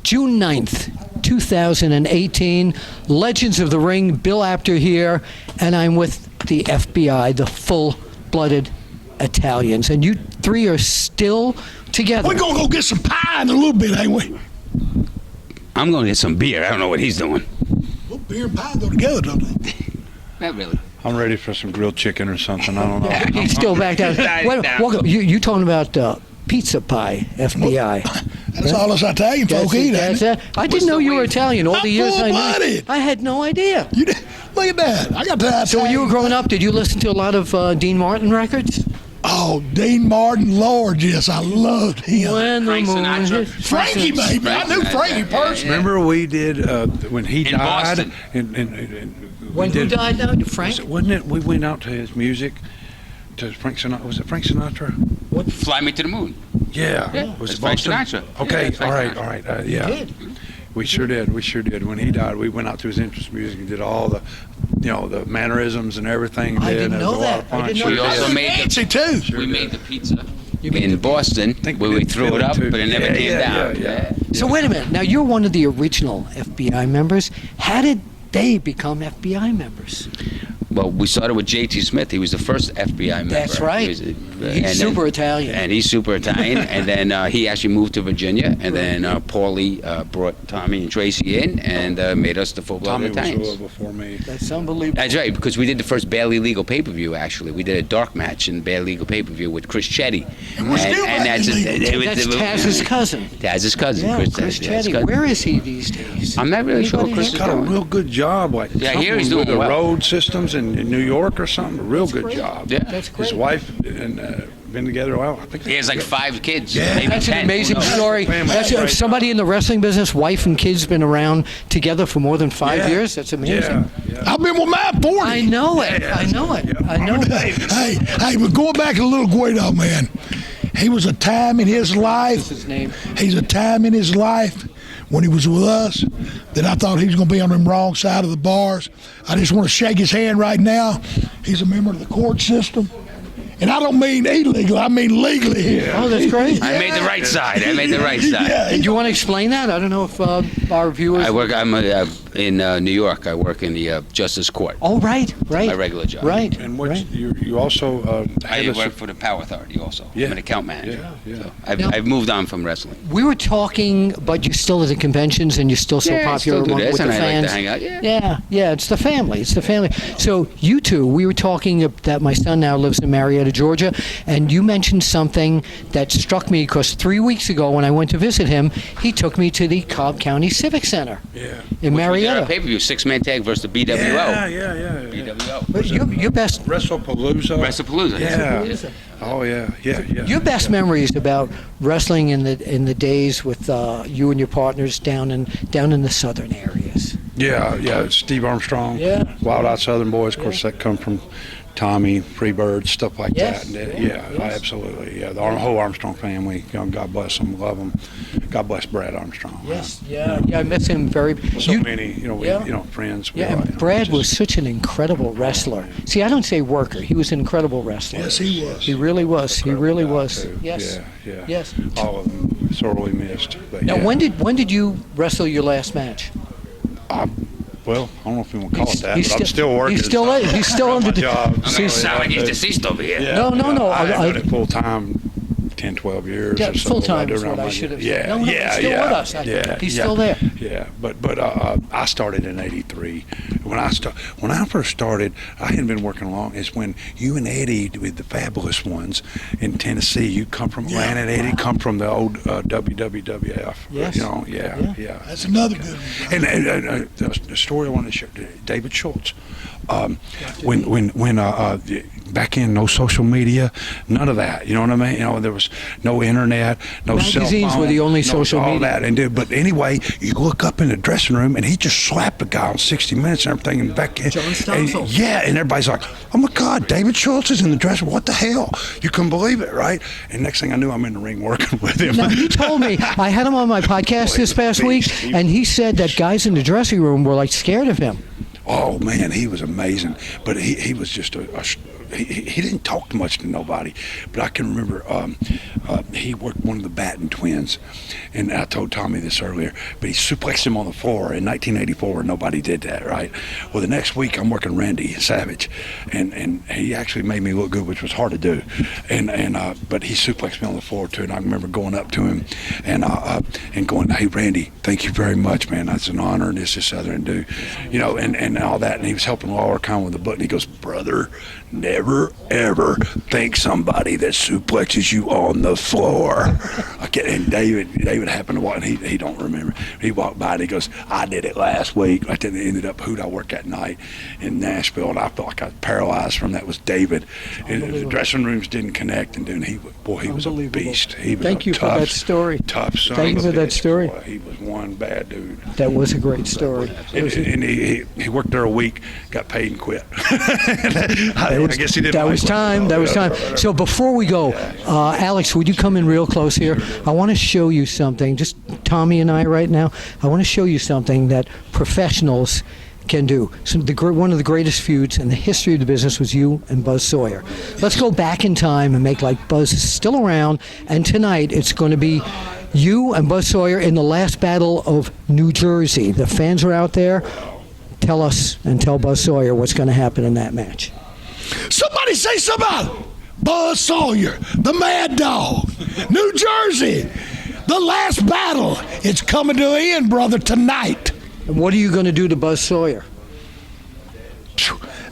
June 9th, 2018. Legends of the Ring, Bill Apter here, and I'm with the FBI, the full-blooded Italians. And you three are still together. We're going to go get some pie in a little bit, ain't we? I'm going to get some beer. I don't know what he's doing. Well, beer and pie go together, don't they? Not really. I'm ready for some grilled chicken or something. I don't know. He's still back down. Welcome. You talking about pizza pie, FBI. That's all us Italian folk eat, ain't it? I didn't know you were Italian. All the years I knew. I had no idea. Look at that. I got that. So when you were growing up, did you listen to a lot of Dean Martin records? Oh, Dean Martin, Lord, yes, I loved him. Frank Sinatra. Frankie, baby. I knew Frankie personally. Remember we did when he In died? Boston. When who died now? Frank? Wasn't it? We went out to his music. To Frank Sinatra. Was it Frank Sinatra? What? Fly Me to the Moon. Yeah. Was It's it Frank Boston? Sinatra. Okay. Yeah, Frank all Sinatra. right. Yeah. You did. We sure did. When he died, we went out to his entrance music and did all the, the mannerisms and everything. I didn't There was know a lot that. of fun. I didn't know We that. also made Fancy, too. we made the pizza You made in the- Boston think where we we did threw it Philly, up, too. but it never came down. Yeah. So wait a minute. Now you're one of the original FBI members. How did they become FBI members? Well, we started with J.T. Smith. He was the first FBI member. That's right. He's super Italian. And he's super Italian. And then he actually moved to Virginia. And then Paulie brought Tommy and Tracy in and made us the full-blooded Tommy was a Italians. little before me. That's unbelievable. That's right, because we did the first barely legal pay-per-view, actually. We did a dark match in barely legal pay-per-view with Chris Chetty. we're still that's barely legal. That's Taz's cousin. Taz's cousin. Yeah, Chris Taz's Chetty. cousin. Where is he these days? I'm not really sure what Anybody Chris is Got a doing. real good job, like Yeah, here he's something doing with the well. road systems in New York or something. A real good great. job. Yeah. That's great. His wife and been together a while. I think He has like 5 kids. Yeah. Maybe That's 10. an amazing Who knows? story. Family. That's Right. somebody in the wrestling business, wife and kids, been around together for more than 5 years. That's amazing. Yeah. I've been with mine 40. I know it. I know it. I know it. Hey, but going back to little Guido, man, he was a time in his life. His name. He's a time in his life when he was with us that I thought he was going to be on the wrong side of the bars. I just want to shake his hand right now. He's a member of the court system. And I don't mean illegally, I mean legally here. Oh, that's great. I made the right side. I made the right side. Yeah, Do you want to explain that? I don't know if our viewers. I'm in New York. I work in the Justice Court. Oh, right. My regular job. Right. And what right. you also I had work for the Power Authority also. Yeah. I'm an account manager. Yeah. So Now- I've moved on from wrestling. We were talking, but you're still at the conventions and you're still so I popular still do with this, the and I fans. like to hang out. Yeah. Yeah, it's the family. It's the family. So you two, we were talking that my son now lives in Marietta, Georgia, and you mentioned something that struck me because 3 weeks ago when I went to visit him, he took me to the Cobb County Civic Center Yeah. in Marietta. Pay-per-view, 6-man tag versus the BWO. Yeah. BWO. But your best WrestlePalooza. WrestlePalooza. Yeah. Oh yeah. your best memories about wrestling in the days with you and your partners down in the southern areas. Yeah. Steve Armstrong. Yeah. Wild Out Southern Boys. Of course, that come from Tommy, Freebird, stuff like Yes. that. And, Yes. absolutely. Yeah, the whole Armstrong family. God bless them, love them. God bless Brad Armstrong. Yes, yeah, I miss him very. So you- many, Yeah. friends. Yeah, and Brad was such an incredible wrestler. See, I don't say worker. He was an incredible wrestler. Yes, he was. He really was. He really guy, was. too. Yes. Yeah. Yes. All of them sorely missed. But Now, yeah. when did you wrestle your last match? Well, I don't know if you want to call it that, He's but I'm still working. He's still on my the job. I'm going to sound like he's deceased over here. No. I I- done it full time, 10, 12 years Yeah, or so. full time I is do what around I my- should have Yeah, said. No, he's still with us. He's still there. Yeah, but I started in '83. When I first started, I hadn't been working long. It's when you and Eddie with the Fabulous Ones in Tennessee. You come from Atlanta, and Eddie come from the old WWF. Yes. Yeah. That's another good one. And the story I wanted to share, David Schultz. When back in, no social media, none of that. You know what I mean? There was no internet, no cell Magazines phone, were the only no, social all media. that. But anyway, you look up in the dressing room, and he just slapped the guy on 60 Minutes and everything. And back in, John Stossel. and everybody's like, "Oh my God, David Schultz is in the dressing room! What the hell? You couldn't believe it, right?" And next thing I knew, I'm in the ring working with him. Now, he told me, I had him on my podcast this past week, and he said that guys in the dressing room were like scared of him. Oh man, he was amazing. But he was just he didn't talk much to nobody, but I can remember he worked one of the Batten twins, and I told Tommy this earlier, but he suplexed him on the floor in 1984. Nobody did that, right? Well, the next week I'm working Randy Savage, and he actually made me look good, which was hard to do, but he suplexed me on the floor too, and I remember going up to him and going, "Hey Randy, thank you very much, man. That's an honor, and this other, and do, and all that." And he was helping Lawler kind of with the button. He goes, "Brother, never ever thank somebody that suplexes you on the floor." And David happened to walk, and he don't remember. He walked by and he goes, "I did it last week." I ended up who'd I work that night in Nashville, and I felt like I was paralyzed from that. Was David. And the dressing rooms didn't connect, and then he was a beast. He was Thank you for that story. Tough son. Thank you for that story. Boy, he was one bad dude. That was a great story. And he worked there a week, got paid and quit. I guess he didn't. That was time. That was time. So before we go, Alex, would you come in real close here? I want to show you something. Just Tommy and I right now. I want to show you something that professionals can do. So one of the greatest feuds in the history of the business was you and Buzz Sawyer. Let's go back in time and make like Buzz is still around. And tonight it's going to be you and Buzz Sawyer in the last battle of New Jersey. The fans are out there. Tell us and tell Buzz Sawyer what's going to happen in that match. Somebody say something. Buzz Sawyer, the Mad Dog, New Jersey, the last battle. It's coming to an end, brother, tonight. And what are you going to do to Buzz Sawyer?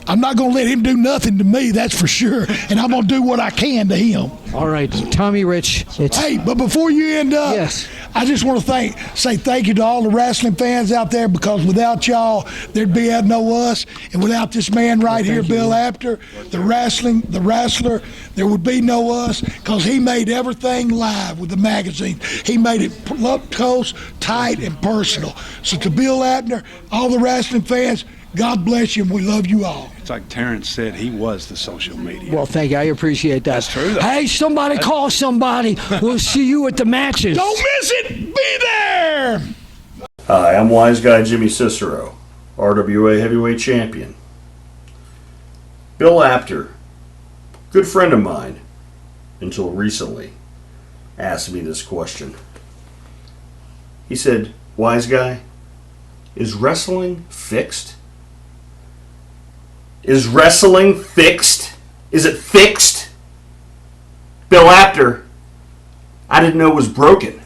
I'm not going to let him do nothing to me, that's for sure. And I'm going to do what I can to him. All right, Tommy Rich. Hey, but before you end up, yes, I just want to say thank you to all the wrestling fans out there, because without y'all, there'd be no us. And without this man right here, Bill Apter, the wrestler, there would be no us, because he made everything live with the magazine. He made it up close, tight, and personal. So to Bill Apter, all the wrestling fans, God bless you, and we love you all. It's like Terrence said, he was the social media. Well, thank you. I appreciate that. That's true, though. Hey, somebody call somebody. We'll see you at the matches. Don't miss it. Be there. Hi, I'm Wise Guy Jimmy Cicero, RWA Heavyweight Champion. Bill Apter, good friend of mine, until recently, asked me this question. He said, "Wise Guy, is wrestling fixed? Is wrestling fixed? Is it fixed?" Bill Apter, I didn't know it was broken.